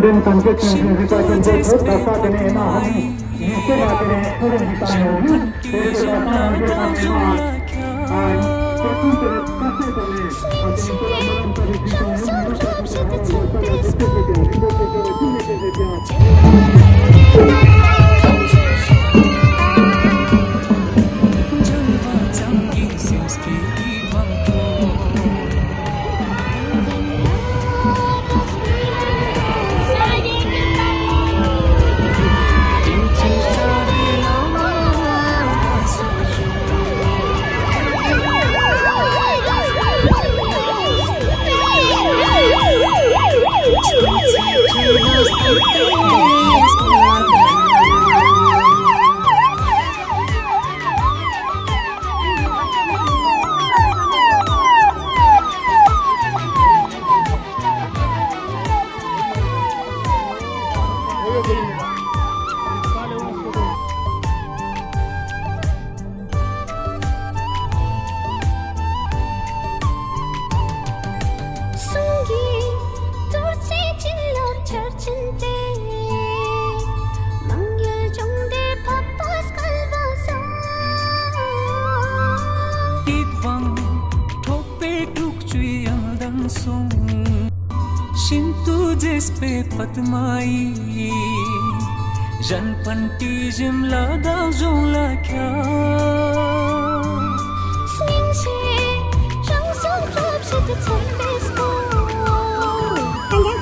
London Constitution Republic of Tasatene Mahani, जिसके बातें थोड़े दिखाने होंगे, तेरे के बातें मुझे काफी मार, और तेरी तरफ कैसे चले, और तेरी तरफ मरम कभी भी तो नहीं मुझे Shintu jespe patmai jan panti jimla da jongla kya Sing she rang song krop she the tempest go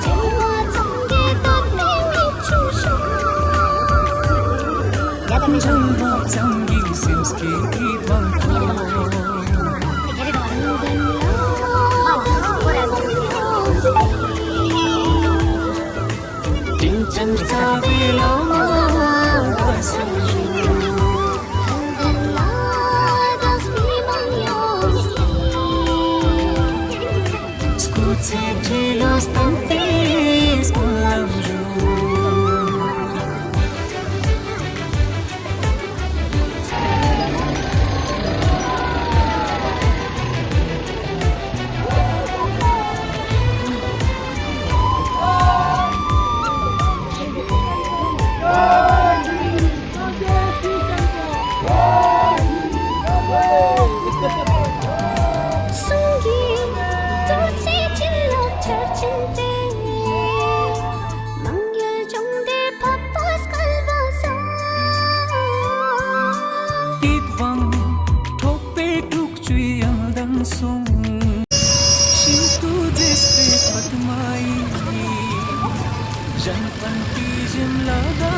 Chenwa changge tot ne mi chu shu Jalwa changi simske ki bangko Jinjan sabi lama Escuche los tantes con la Shintu jespe patmai jan panti jimla da